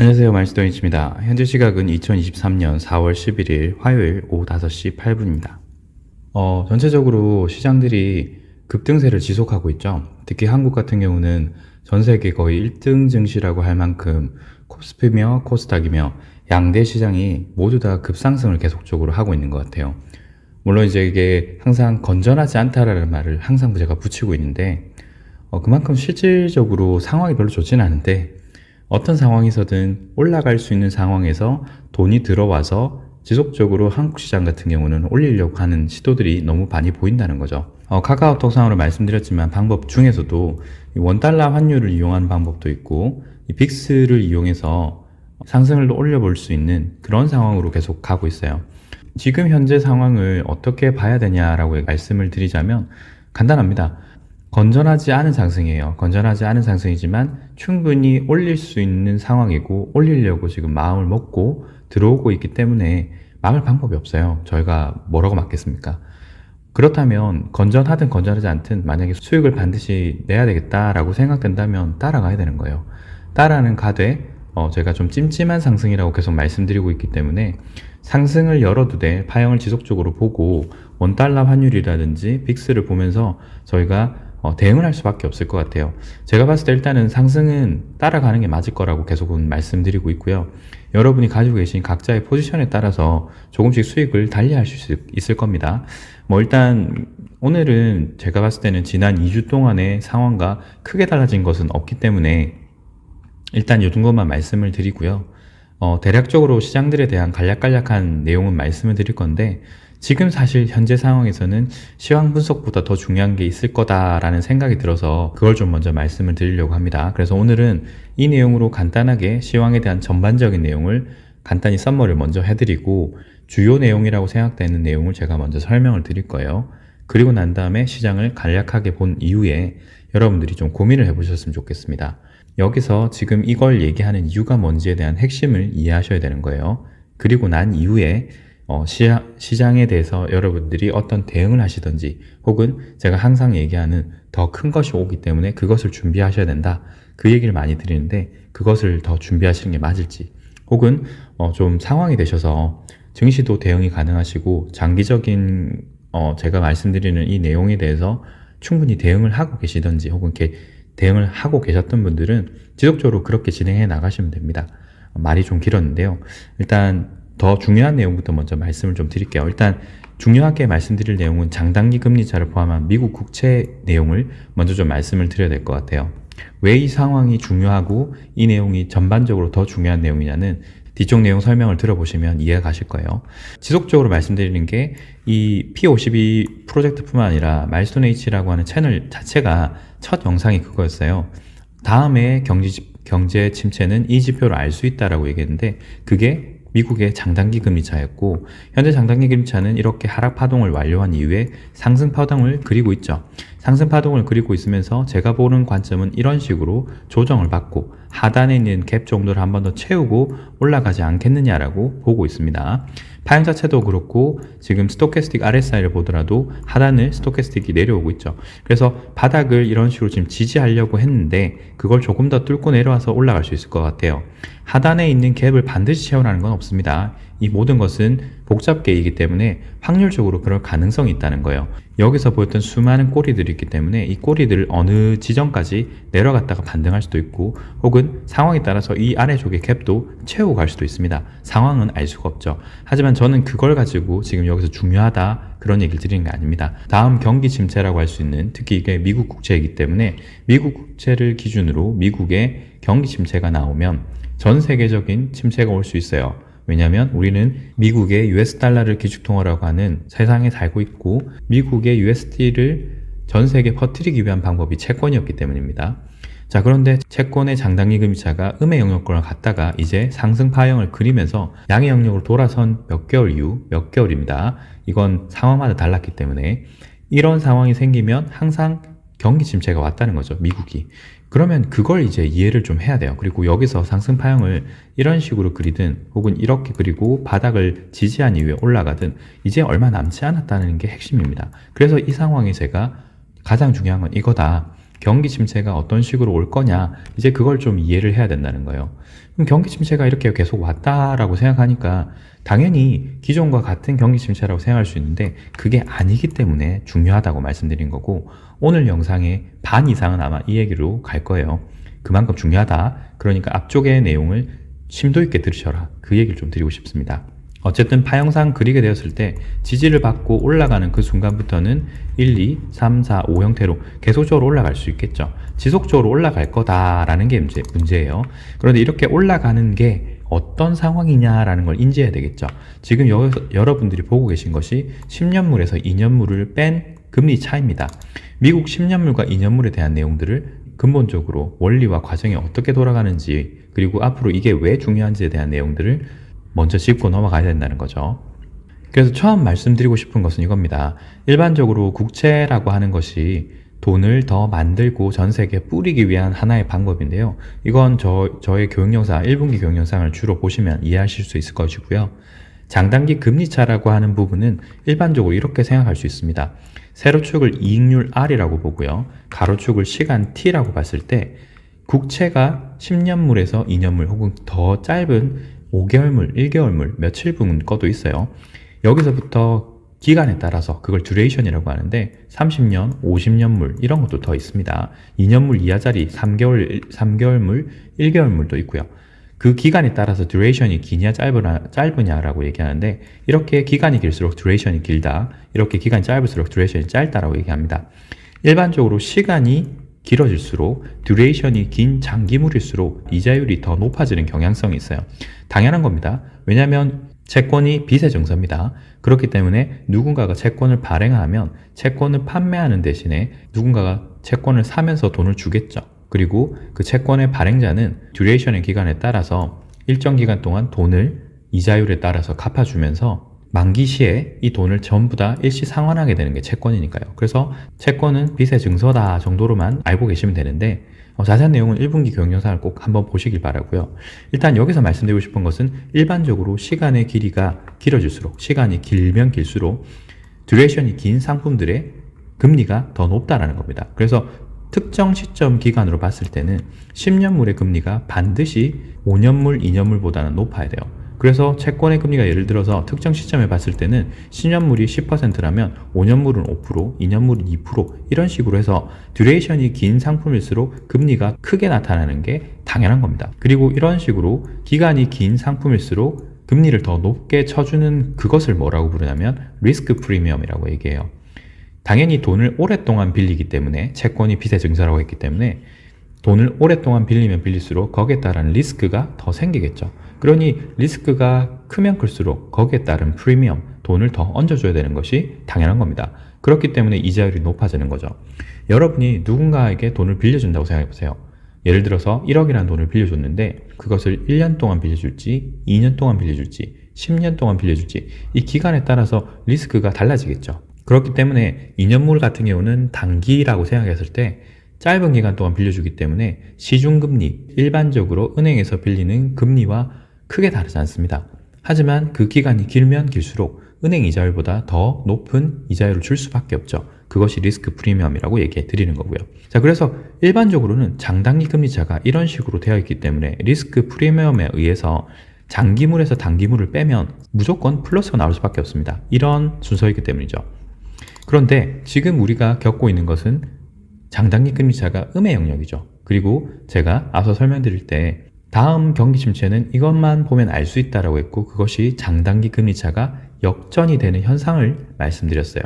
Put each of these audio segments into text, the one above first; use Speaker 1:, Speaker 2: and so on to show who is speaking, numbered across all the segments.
Speaker 1: 안녕하세요. 말스토니치입니다. 현재 시각은 2023년 4월 11일 화요일 오후 5시 8분입니다. 전체적으로 시장들이 급등세를 지속하고 있죠. 특히 한국 같은 경우는 전 세계 거의 1등 증시라고 할 만큼 코스피며 코스닥이며 양대 시장이 모두 다 급상승을 계속적으로 하고 있는 것 같아요. 물론 이제 이게 항상 건전하지 않다라는 말을 항상 제가 붙이고 있는데 그만큼 실질적으로 상황이 별로 좋지는 않은데 어떤 상황에서든 올라갈 수 있는 상황에서 돈이 들어와서 지속적으로 한국 시장 같은 경우는 올리려고 하는 시도들이 너무 많이 보인다는 거죠. 카카오톡 상으로 말씀드렸지만 방법 중에서도 원달러 환율을 이용하는 방법도 있고 이 빅스를 이용해서 상승을 올려볼 수 있는 그런 상황으로 계속 가고 있어요. 지금 현재 상황을 어떻게 봐야 되냐라고 말씀을 드리자면 간단합니다. 건전하지 않은 상승이에요. 건전하지 않은 상승이지만 충분히 올릴 수 있는 상황이고 올리려고 지금 마음을 먹고 들어오고 있기 때문에 막을 방법이 없어요. 저희가 뭐라고 막겠습니까? 그렇다면 건전하든 건전하지 않든 만약에 수익을 반드시 내야 되겠다라고 생각된다면 따라가야 되는 거예요. 따라는 가되 제가 좀 찜찜한 상승이라고 계속 말씀드리고 있기 때문에 상승을 열어두되 파형을 지속적으로 보고 원달러 환율이라든지 빅스를 보면서 저희가 대응을 할 수밖에 없을 것 같아요. 제가 봤을 때 일단은 상승은 따라가는 게 맞을 거라고 계속은 말씀드리고 있고요. 여러분이 가지고 계신 각자의 포지션에 따라서 조금씩 수익을 달리할 수 있을 겁니다. 일단 오늘은 제가 봤을 때는 지난 2주 동안의 상황과 크게 달라진 것은 없기 때문에 일단 이 정도만 말씀을 드리고요. 대략적으로 시장들에 대한 간략간략한 내용은 말씀을 드릴 건데 지금 사실 현재 상황에서는 시황 분석보다 더 중요한 게 있을 거다라는 생각이 들어서 그걸 좀 먼저 말씀을 드리려고 합니다. 그래서 오늘은 이 내용으로 간단하게 시황에 대한 전반적인 내용을 간단히 썸머를 먼저 해드리고 주요 내용이라고 생각되는 내용을 제가 먼저 설명을 드릴 거예요. 그리고 난 다음에 시장을 간략하게 본 이후에 여러분들이 좀 고민을 해보셨으면 좋겠습니다. 여기서 지금 이걸 얘기하는 이유가 뭔지에 대한 핵심을 이해하셔야 되는 거예요. 그리고 난 이후에 시장에 대해서 여러분들이 어떤 대응을 하시든지 혹은 제가 항상 얘기하는 더 큰 것이 오기 때문에 그것을 준비하셔야 된다. 그 얘기를 많이 드리는데 그것을 더 준비하시는 게 맞을지 혹은 좀 상황이 되셔서 증시도 대응이 가능하시고 장기적인 제가 말씀드리는 이 내용에 대해서 충분히 대응을 하고 계시든지 혹은 이렇게 대응을 하고 계셨던 분들은 지속적으로 그렇게 진행해 나가시면 됩니다. 말이 좀 길었는데요. 일단 더 중요한 내용부터 먼저 말씀을 좀 드릴게요. 일단 중요하게 말씀드릴 내용은 장단기 금리차를 포함한 미국 국채 내용을 먼저 좀 말씀을 드려야 될 것 같아요. 왜 이 상황이 중요하고 이 내용이 전반적으로 더 중요한 내용이냐는 뒤쪽 내용 설명을 들어보시면 이해가 가실 거예요. 지속적으로 말씀드리는 게 이 P52 프로젝트뿐만 아니라 마일스톤 H라고 하는 채널 자체가 첫 영상이 그거였어요. 다음에 경제 침체는 이 지표로 알 수 있다라고 얘기했는데 그게 미국의 장단기 금리차였고 현재 장단기 금리차는 이렇게 하락 파동을 완료한 이후에 상승 파동을 그리고 있죠. 상승 파동을 그리고 있으면서 제가 보는 관점은 이런 식으로 조정을 받고 하단에 있는 갭 정도를 한 번 더 채우고 올라가지 않겠느냐라고 보고 있습니다. 파형 자체도 그렇고 지금 스토캐스틱 RSI를 보더라도 하단을 스토캐스틱이 내려오고 있죠. 그래서 바닥을 이런 식으로 지금 지지하려고 했는데 그걸 조금 더 뚫고 내려와서 올라갈 수 있을 것 같아요. 하단에 있는 갭을 반드시 채우라는 건 없습니다. 이 모든 것은 복잡계이기 때문에 확률적으로 그럴 가능성이 있다는 거예요. 여기서 보였던 수많은 꼬리들이 있기 때문에 이 꼬리들을 어느 지점까지 내려갔다가 반등할 수도 있고 혹은 상황에 따라서 이 아래쪽의 갭도 채우고 갈 수도 있습니다. 상황은 알 수가 없죠. 하지만 저는 그걸 가지고 지금 여기서 중요하다 그런 얘기를 드리는 게 아닙니다. 다음 경기 침체라고 할 수 있는 특히 이게 미국 국채이기 때문에 미국 국채를 기준으로 미국의 경기 침체가 나오면 전 세계적인 침체가 올 수 있어요. 왜냐하면 우리는 미국의 US 달러를 기축통화라고 하는 세상에 살고 있고 미국의 USD를 전 세계에 퍼뜨리기 위한 방법이 채권이었기 때문입니다. 자, 그런데 채권의 장단기 금리차가 음의 영역권을 갔다가 이제 상승 파형을 그리면서 양의 영역으로 돌아선 몇 개월 이후 몇 개월입니다. 이건 상황마다 달랐기 때문에 이런 상황이 생기면 항상 경기 침체가 왔다는 거죠. 미국이. 그러면 그걸 이제 이해를 좀 해야 돼요. 그리고 여기서 상승 파형을 이런 식으로 그리든 혹은 이렇게 그리고 바닥을 지지한 이후에 올라가든 이제 얼마 남지 않았다는 게 핵심입니다. 그래서 이 상황에 제가 가장 중요한 건 이거다. 경기 침체가 어떤 식으로 올 거냐, 이제 그걸 좀 이해를 해야 된다는 거예요. 그럼 경기 침체가 이렇게 계속 왔다라고 생각하니까 당연히 기존과 같은 경기 침체라고 생각할 수 있는데 그게 아니기 때문에 중요하다고 말씀드린 거고, 오늘 영상의 반 이상은 아마 이 얘기로 갈 거예요. 그만큼 중요하다. 그러니까 앞쪽의 내용을 심도 있게 들으셔라. 그 얘기를 좀 드리고 싶습니다. 어쨌든 파형상 그리게 되었을 때 지지를 받고 올라가는 그 순간부터는 1, 2, 3, 4, 5 형태로 계속적으로 올라갈 수 있겠죠. 지속적으로 올라갈 거다라는 게 문제예요. 그런데 이렇게 올라가는 게 어떤 상황이냐라는 걸 인지해야 되겠죠. 지금 여러분들이 보고 계신 것이 10년물에서 2년물을 뺀 금리 차입니다. 미국 10년물과 2년물에 대한 내용들을 근본적으로 원리와 과정이 어떻게 돌아가는지, 그리고 앞으로 이게 왜 중요한지에 대한 내용들을 먼저 짚고 넘어가야 된다는 거죠. 그래서 처음 말씀드리고 싶은 것은 이겁니다. 일반적으로 국채라고 하는 것이 돈을 더 만들고 전 세계에 뿌리기 위한 하나의 방법인데요. 이건 저의 교육 영상, 1분기 교육 영상을 주로 보시면 이해하실 수 있을 것이고요. 장단기 금리차라고 하는 부분은 일반적으로 이렇게 생각할 수 있습니다. 세로축을 이익률 R이라고 보고요. 가로축을 시간 T라고 봤을 때 국채가 10년물에서 2년물 혹은 더 짧은 5개월물, 1개월물, 며칠분 거도 있어요. 여기서부터 기간에 따라서 그걸 듀레이션이라고 하는데 30년, 50년물 이런 것도 더 있습니다. 2년물 이하짜리 3개월물, 1개월물도 있고요. 그 기간에 따라서 듀레이션이 기냐 짧으냐라고 얘기하는데, 이렇게 기간이 길수록 듀레이션이 길다, 이렇게 기간이 짧을수록 듀레이션이 짧다라고 얘기합니다. 일반적으로 시간이 길어질수록 듀레이션이 긴 장기물일수록 이자율이 더 높아지는 경향성이 있어요. 당연한 겁니다. 왜냐하면 채권이 빚의 증서입니다. 그렇기 때문에 누군가가 채권을 발행하면 채권을 판매하는 대신에 누군가가 채권을 사면서 돈을 주겠죠. 그리고 그 채권의 발행자는 듀레이션의 기간에 따라서 일정 기간 동안 돈을 이자율에 따라서 갚아주면서 만기 시에 이 돈을 전부 다 일시 상환하게 되는 게 채권이니까요. 그래서 채권은 빚의 증서다 정도로만 알고 계시면 되는데, 자세한 내용은 1분기 교육 영상을 꼭 한번 보시길 바라고요. 일단 여기서 말씀드리고 싶은 것은 일반적으로 시간의 길이가 길어질수록, 시간이 길면 길수록 듀레이션이 긴 상품들의 금리가 더 높다라는 겁니다. 그래서 특정 시점 기간으로 봤을 때는 10년물의 금리가 반드시 5년물, 2년물보다는 높아야 돼요. 그래서 채권의 금리가 예를 들어서 특정 시점에 봤을 때는 10년물이 10%라면 5년물은 5%, 2년물은 2% 이런 식으로 해서 듀레이션이 긴 상품일수록 금리가 크게 나타나는 게 당연한 겁니다. 그리고 이런 식으로 기간이 긴 상품일수록 금리를 더 높게 쳐주는 그것을 뭐라고 부르냐면 리스크 프리미엄이라고 얘기해요. 당연히 돈을 오랫동안 빌리기 때문에, 채권이 빚의 증서라고 했기 때문에 돈을 오랫동안 빌리면 빌릴수록 거기에 따른 리스크가 더 생기겠죠. 그러니 리스크가 크면 클수록 거기에 따른 프리미엄, 돈을 더 얹어줘야 되는 것이 당연한 겁니다. 그렇기 때문에 이자율이 높아지는 거죠. 여러분이 누군가에게 돈을 빌려준다고 생각해보세요. 예를 들어서 1억이라는 돈을 빌려줬는데 그것을 1년 동안 빌려줄지, 2년 동안 빌려줄지, 10년 동안 빌려줄지, 이 기간에 따라서 리스크가 달라지겠죠. 그렇기 때문에 2년물 같은 경우는 단기라고 생각했을 때 짧은 기간 동안 빌려주기 때문에 시중금리, 일반적으로 은행에서 빌리는 금리와 크게 다르지 않습니다. 하지만 그 기간이 길면 길수록 은행 이자율보다 더 높은 이자율을 줄 수밖에 없죠. 그것이 리스크 프리미엄이라고 얘기해 드리는 거고요. 자, 그래서 일반적으로는 장단기 금리차가 이런 식으로 되어 있기 때문에 리스크 프리미엄에 의해서 장기물에서 단기물을 빼면 무조건 플러스가 나올 수밖에 없습니다. 이런 순서이기 때문이죠. 그런데 지금 우리가 겪고 있는 것은 장단기 금리차가 음의 영역이죠. 그리고 제가 앞서 설명드릴 때 다음 경기 침체는 이것만 보면 알 수 있다라고 했고, 그것이 장단기 금리차가 역전이 되는 현상을 말씀드렸어요.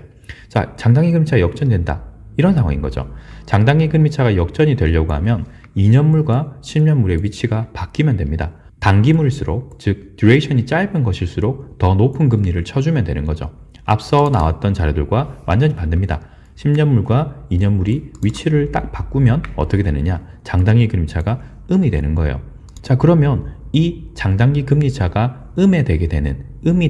Speaker 1: 자, 장단기 금리차가 역전된다, 이런 상황인 거죠. 장단기 금리차가 역전이 되려고 하면 2년물과 10년물의 위치가 바뀌면 됩니다. 단기물일수록, 즉 듀레이션이 짧은 것일수록 더 높은 금리를 쳐주면 되는 거죠. 앞서 나왔던 자료들과 완전히 반대입니다. 10년물과 2년물이 위치를 딱 바꾸면 어떻게 되느냐, 장단기 금리차가 음이 되는 거예요. 자, 그러면 이 장단기 금리차가 음이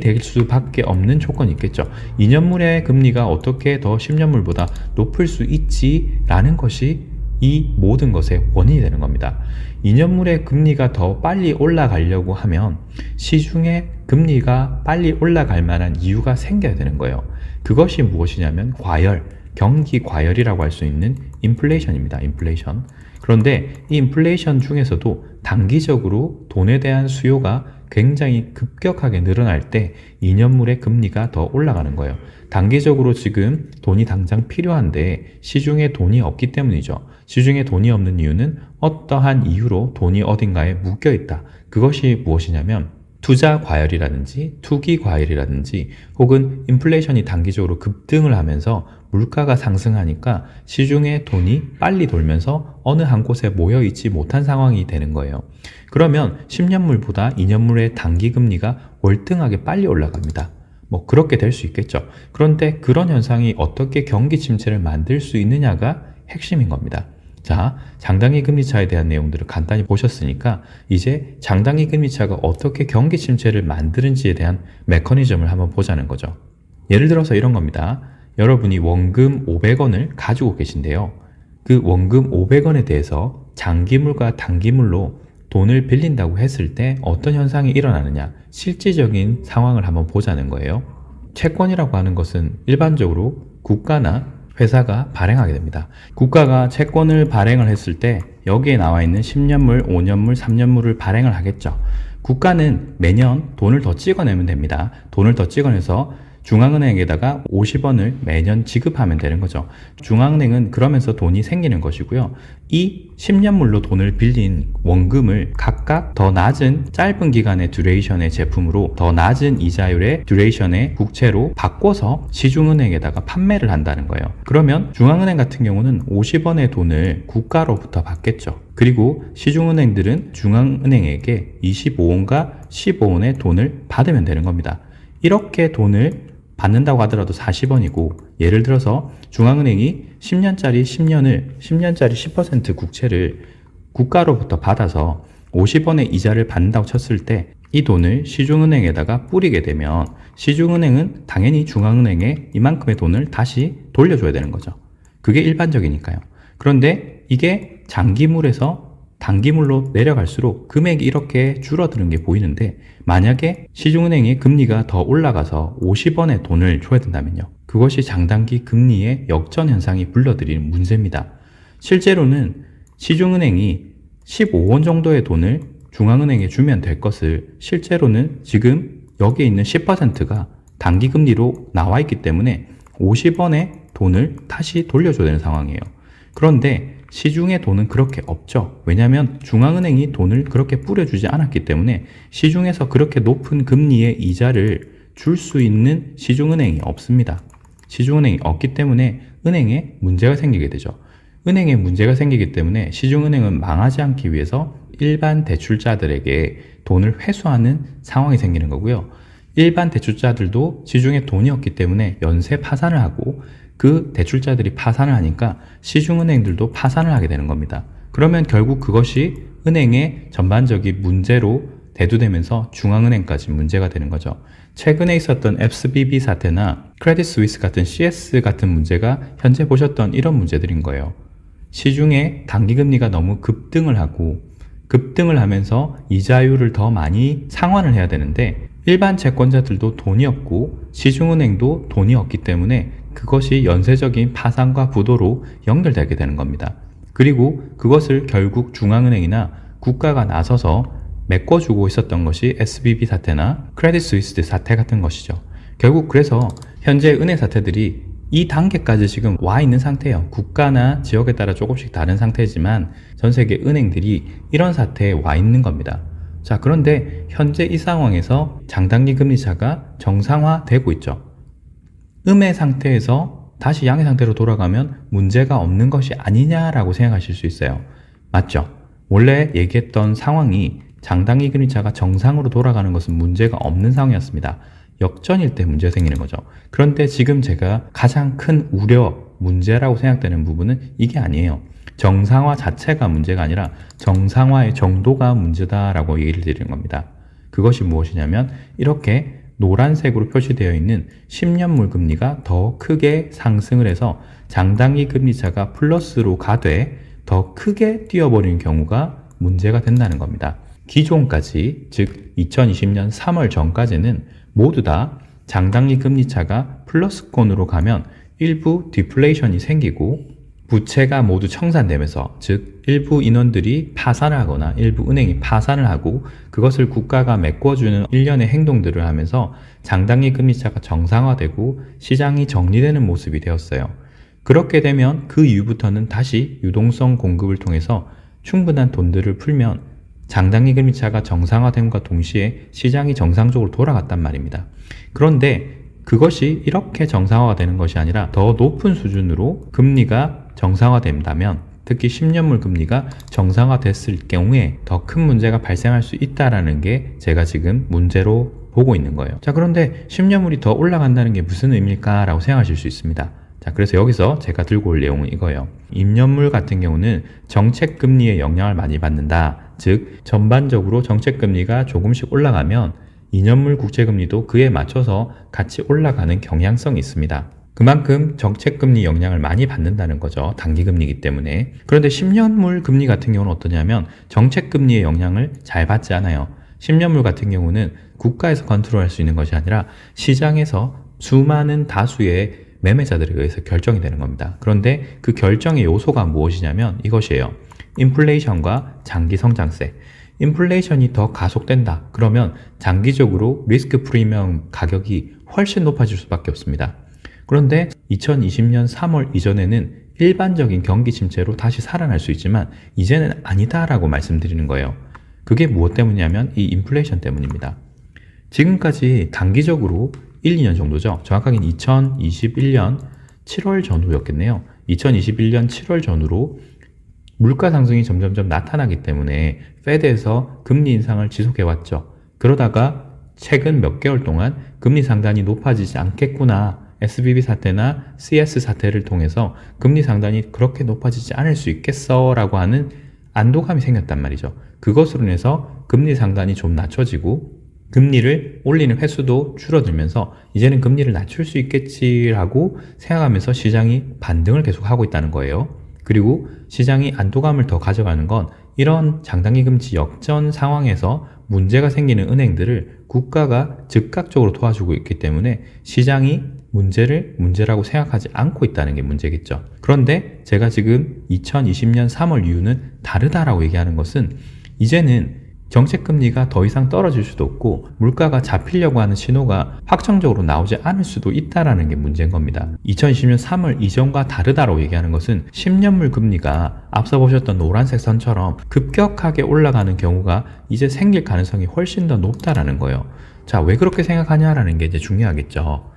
Speaker 1: 될 수밖에 없는 조건이 있겠죠. 2년물의 금리가 어떻게 더 10년물보다 높을 수 있지라는 것이 이 모든 것의 원인이 되는 겁니다. 2년물의 금리가 더 빨리 올라가려고 하면 시중의 금리가 빨리 올라갈 만한 이유가 생겨야 되는 거예요. 그것이 무엇이냐면 과열, 경기 과열이라고 할 수 있는 인플레이션입니다. 인플레이션. 그런데 이 인플레이션 중에서도 단기적으로 돈에 대한 수요가 굉장히 급격하게 늘어날 때 2년물의 금리가 더 올라가는 거예요. 단기적으로 지금 돈이 당장 필요한데 시중에 돈이 없기 때문이죠. 시중에 돈이 없는 이유는 어떠한 이유로 돈이 어딘가에 묶여 있다. 그것이 무엇이냐면 투자 과열이라든지 투기 과열이라든지 혹은 인플레이션이 단기적으로 급등을 하면서 물가가 상승하니까 시중에 돈이 빨리 돌면서 어느 한 곳에 모여 있지 못한 상황이 되는 거예요. 그러면 10년물보다 2년물의 단기 금리가 월등하게 빨리 올라갑니다. 뭐 그렇게 될 수 있겠죠. 그런데 그런 현상이 어떻게 경기 침체를 만들 수 있느냐가 핵심인 겁니다. 자, 장단기 금리차에 대한 내용들을 간단히 보셨으니까 이제 장단기 금리차가 어떻게 경기 침체를 만드는지에 대한 메커니즘을 한번 보자는 거죠. 예를 들어서 이런 겁니다. 여러분이 원금 500원을 가지고 계신데요. 그 원금 500원에 대해서 장기물과 단기물로 돈을 빌린다고 했을 때 어떤 현상이 일어나느냐, 실질적인 상황을 한번 보자는 거예요. 채권이라고 하는 것은 일반적으로 국가나 회사가 발행하게 됩니다. 국가가 채권을 발행을 했을 때 여기에 나와 있는 10년물, 5년물, 3년물을 발행을 하겠죠. 국가는 매년 돈을 더 찍어내면 됩니다. 돈을 더 찍어내서 중앙은행에다가 50원을 매년 지급하면 되는 거죠. 중앙은행은 그러면서 돈이 생기는 것이고요. 이 10년물로 돈을 빌린 원금을 각각 더 낮은 짧은 기간의 듀레이션의 제품으로 더 낮은 이자율의 듀레이션의 국채로 바꿔서 시중은행에다가 판매를 한다는 거예요. 그러면 중앙은행 같은 경우는 50원의 돈을 국가로부터 받겠죠. 그리고 시중은행들은 중앙은행에게 25원과 15원의 돈을 받으면 되는 겁니다. 이렇게 돈을 받는다고 하더라도 40원이고, 예를 들어서 중앙은행이 10년짜리 10% 국채를 국가로부터 받아서 50원의 이자를 받는다고 쳤을 때 이 돈을 시중은행에다가 뿌리게 되면 시중은행은 당연히 중앙은행에 이만큼의 돈을 다시 돌려줘야 되는 거죠. 그게 일반적이니까요. 그런데 이게 장기물에서 단기물로 내려갈수록 금액이 이렇게 줄어드는 게 보이는데, 만약에 시중은행의 금리가 더 올라가서 50원의 돈을 줘야 된다면요. 그것이 장단기 금리의 역전 현상이 불러들이는 문제입니다. 실제로는 시중은행이 15원 정도의 돈을 중앙은행에 주면 될 것을 실제로는 지금 여기에 있는 10%가 단기금리로 나와 있기 때문에 50원의 돈을 다시 돌려줘야 되는 상황이에요. 그런데 시중에 돈은 그렇게 없죠. 왜냐하면 중앙은행이 돈을 그렇게 뿌려주지 않았기 때문에 시중에서 그렇게 높은 금리의 이자를 줄 수 있는 시중은행이 없습니다. 시중은행이 없기 때문에 은행에 문제가 생기게 되죠. 은행에 문제가 생기기 때문에 시중은행은 망하지 않기 위해서 일반 대출자들에게 돈을 회수하는 상황이 생기는 거고요. 일반 대출자들도 시중에 돈이 없기 때문에 연쇄 파산을 하고, 그 대출자들이 파산을 하니까 시중은행들도 파산을 하게 되는 겁니다. 그러면 결국 그것이 은행의 전반적인 문제로 대두되면서 중앙은행까지 문제가 되는 거죠. 최근에 있었던 SBB 사태나 크레딧 스위스 같은 CS 같은 문제가 현재 보셨던 이런 문제들인 거예요. 시중에 단기금리가 너무 급등을 하면서 이자율을 더 많이 상환을 해야 되는데, 일반 채권자들도 돈이 없고 시중은행도 돈이 없기 때문에 그것이 연쇄적인 파산과 부도로 연결되게 되는 겁니다. 그리고 그것을 결국 중앙은행이나 국가가 나서서 메꿔주고 있었던 것이 SBB 사태나 크레딧 스위스 사태 같은 것이죠. 결국 그래서 현재 은행 사태들이 이 단계까지 지금 와 있는 상태예요. 국가나 지역에 따라 조금씩 다른 상태지만 전 세계 은행들이 이런 사태에 와 있는 겁니다. 자, 그런데 현재 이 상황에서 장단기 금리차가 정상화되고 있죠. 음의 상태에서 다시 양의 상태로 돌아가면 문제가 없는 것이 아니냐라고 생각하실 수 있어요. 맞죠? 원래 얘기했던 상황이 장단기 금리차가 정상으로 돌아가는 것은 문제가 없는 상황이었습니다. 역전일 때 문제가 생기는 거죠. 그런데 지금 제가 가장 큰 문제라고 생각되는 부분은 이게 아니에요. 정상화 자체가 문제가 아니라 정상화의 정도가 문제다라고 얘기를 드리는 겁니다. 그것이 무엇이냐면 이렇게 노란색으로 표시되어 있는 10년물 금리가 더 크게 상승을 해서 장단기 금리차가 플러스로 가되 더 크게 뛰어버리는 경우가 문제가 된다는 겁니다. 기존까지, 즉 2020년 3월 전까지는 모두 다 장단기 금리차가 플러스권으로 가면 일부 디플레이션이 생기고 부채가 모두 청산되면서, 즉 일부 인원들이 파산을 하거나 일부 은행이 파산을 하고 그것을 국가가 메꿔주는 일련의 행동들을 하면서 장단기 금리차가 정상화되고 시장이 정리되는 모습이 되었어요. 그렇게 되면 그 이후부터는 다시 유동성 공급을 통해서 충분한 돈들을 풀면 장단기 금리차가 정상화됨과 동시에 시장이 정상적으로 돌아갔단 말입니다. 그런데 그것이 이렇게 정상화가 되는 것이 아니라 더 높은 수준으로 금리가 정상화된다면, 특히 10년물 금리가 정상화됐을 경우에 더 큰 문제가 발생할 수 있다는 게 제가 지금 문제로 보고 있는 거예요. 자, 그런데 10년물이 더 올라간다는 게 무슨 의미일까 라고 생각하실 수 있습니다. 자, 그래서 여기서 제가 들고 올 내용은 이거예요. 임년물 같은 경우는 정책금리의 영향을 많이 받는다. 즉 전반적으로 정책금리가 조금씩 올라가면 2년물 국채금리도 그에 맞춰서 같이 올라가는 경향성이 있습니다. 그만큼 정책금리 영향을 많이 받는다는 거죠. 단기금리이기 때문에. 그런데 10년물 금리 같은 경우는 어떠냐면 정책금리의 영향을 잘 받지 않아요. 10년물 같은 경우는 국가에서 컨트롤할 수 있는 것이 아니라 시장에서 수많은 다수의 매매자들에 의해서 결정이 되는 겁니다. 그런데 그 결정의 요소가 무엇이냐면 이것이에요. 인플레이션과 장기 성장세. 인플레이션이 더 가속된다. 그러면 장기적으로 리스크 프리미엄 가격이 훨씬 높아질 수밖에 없습니다. 그런데 2020년 3월 이전에는 일반적인 경기 침체로 다시 살아날 수 있지만 이제는 아니다라고 말씀드리는 거예요. 그게 무엇 때문이냐면 이 인플레이션 때문입니다. 지금까지 단기적으로 1, 2년 정도죠. 정확하게는 2021년 7월 전후였겠네요. 2021년 7월 전후로 물가 상승이 점점점 나타나기 때문에 페드에서 금리 인상을 지속해왔죠. 그러다가 최근 몇 개월 동안 금리 상단이 높아지지 않겠구나, SVB 사태나 CS 사태를 통해서 금리 상단이 그렇게 높아지지 않을 수 있겠어 라고 하는 안도감이 생겼단 말이죠. 그것으로 인해서 금리 상단이 좀 낮춰지고 금리를 올리는 횟수도 줄어들면서 이제는 금리를 낮출 수 있겠지라고 생각하면서 시장이 반등을 계속하고 있다는 거예요. 그리고 시장이 안도감을 더 가져가는 건 이런 장단기 금리 역전 상황에서 문제가 생기는 은행들을 국가가 즉각적으로 도와주고 있기 때문에 시장이 문제를 문제라고 생각하지 않고 있다는 게 문제겠죠. 그런데 제가 지금 2020년 3월 이후는 다르다라고 얘기하는 것은 이제는 정책금리가 더 이상 떨어질 수도 없고 물가가 잡히려고 하는 신호가 확정적으로 나오지 않을 수도 있다는 게 문제인 겁니다. 2020년 3월 이전과 다르다고 얘기하는 것은 10년물 금리가 앞서 보셨던 노란색 선처럼 급격하게 올라가는 경우가 이제 생길 가능성이 훨씬 더 높다라는 거예요. 자, 왜 그렇게 생각하냐라는 게 이제 중요하겠죠.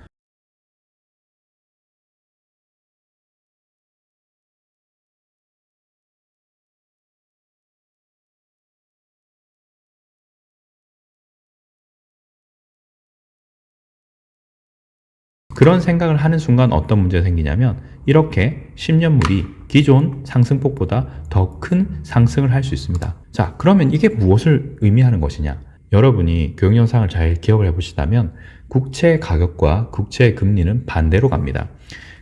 Speaker 1: 그런 생각을 하는 순간 어떤 문제가 생기냐면 이렇게 10년물이 기존 상승폭보다 더 큰 상승을 할 수 있습니다. 자, 그러면 이게 무엇을 의미하는 것이냐? 여러분이 교육 영상을 잘 기억을 해보시다면 국채 가격과 국채 금리는 반대로 갑니다.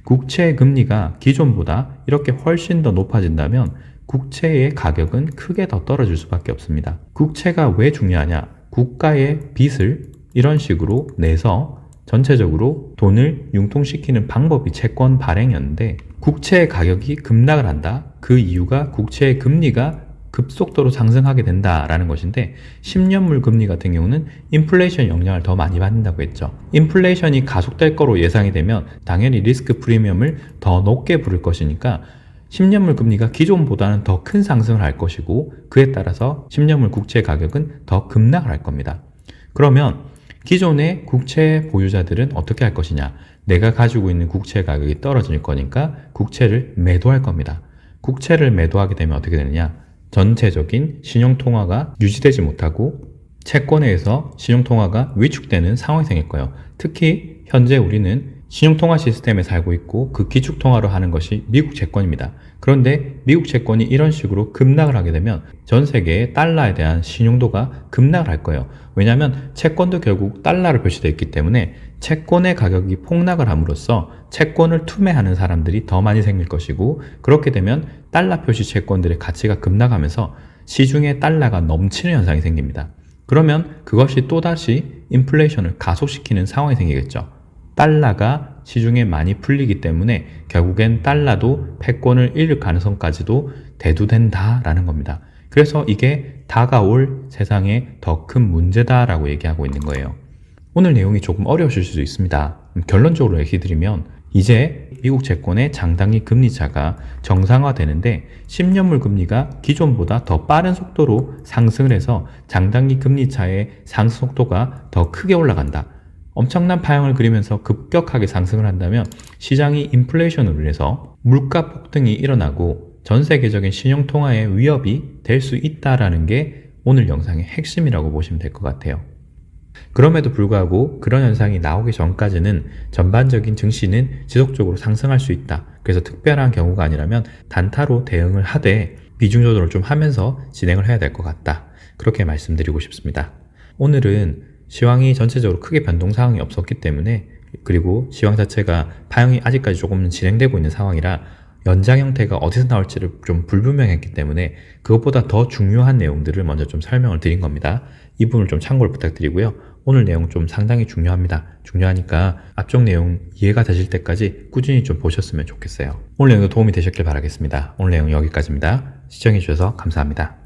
Speaker 1: 국채 금리가 기존보다 이렇게 훨씬 더 높아진다면 국채의 가격은 크게 더 떨어질 수밖에 없습니다. 국채가 왜 중요하냐? 국가의 빚을 이런 식으로 내서 전체적으로 돈을 융통시키는 방법이 채권 발행이었는데 국채 가격이 급락을 한다. 그 이유가 국채의 금리가 급속도로 상승하게 된다라는 것인데 10년물 금리 같은 경우는 인플레이션 영향을 더 많이 받는다고 했죠. 인플레이션이 가속될 거로 예상이 되면 당연히 리스크 프리미엄을 더 높게 부를 것이니까 10년물 금리가 기존보다는 더 큰 상승을 할 것이고 그에 따라서 10년물 국채 가격은 더 급락을 할 겁니다. 그러면 기존의 국채 보유자들은 어떻게 할 것이냐? 내가 가지고 있는 국채 가격이 떨어질 거니까 국채를 매도할 겁니다. 국채를 매도하게 되면 어떻게 되느냐? 전체적인 신용통화가 유지되지 못하고 채권에 의해서 신용통화가 위축되는 상황이 생길 거예요. 특히 현재 우리는 신용통화 시스템에 살고 있고 그 기축통화로 하는 것이 미국 채권입니다. 그런데 미국 채권이 이런 식으로 급락을 하게 되면 전 세계의 달러에 대한 신용도가 급락을 할 거예요. 왜냐하면 채권도 결국 달러로 표시되어 있기 때문에 채권의 가격이 폭락을 함으로써 채권을 투매하는 사람들이 더 많이 생길 것이고 그렇게 되면 달러 표시 채권들의 가치가 급락하면서 시중에 달러가 넘치는 현상이 생깁니다. 그러면 그것이 또다시 인플레이션을 가속시키는 상황이 생기겠죠. 달러가 시중에 많이 풀리기 때문에 결국엔 달러도 패권을 잃을 가능성까지도 대두된다라는 겁니다. 그래서 이게 다가올 세상에 더 큰 문제다라고 얘기하고 있는 거예요. 오늘 내용이 조금 어려우실 수도 있습니다. 결론적으로 얘기드리면 이제 미국 채권의 장단기 금리차가 정상화되는데 10년물 금리가 기존보다 더 빠른 속도로 상승을 해서 장단기 금리차의 상승 속도가 더 크게 올라간다. 엄청난 파형을 그리면서 급격하게 상승을 한다면 시장이 인플레이션으로 인해서 물가 폭등이 일어나고 전 세계적인 신용통화의 위협이 될 수 있다라는 게 오늘 영상의 핵심이라고 보시면 될 것 같아요. 그럼에도 불구하고 그런 현상이 나오기 전까지는 전반적인 증시는 지속적으로 상승할 수 있다. 그래서 특별한 경우가 아니라면 단타로 대응을 하되 비중 조절을 좀 하면서 진행을 해야 될 것 같다. 그렇게 말씀드리고 싶습니다. 오늘은 시황이 전체적으로 크게 변동 사항이 없었기 때문에, 그리고 시황 자체가 파형이 아직까지 조금 진행되고 있는 상황이라 연장 형태가 어디서 나올지를 좀 불분명했기 때문에 그것보다 더 중요한 내용들을 먼저 좀 설명을 드린 겁니다. 이 부분을 좀 참고를 부탁드리고요. 오늘 내용 좀 상당히 중요합니다. 중요하니까 앞쪽 내용 이해가 되실 때까지 꾸준히 좀 보셨으면 좋겠어요. 오늘 내용도 도움이 되셨길 바라겠습니다. 오늘 내용 여기까지입니다. 시청해주셔서 감사합니다.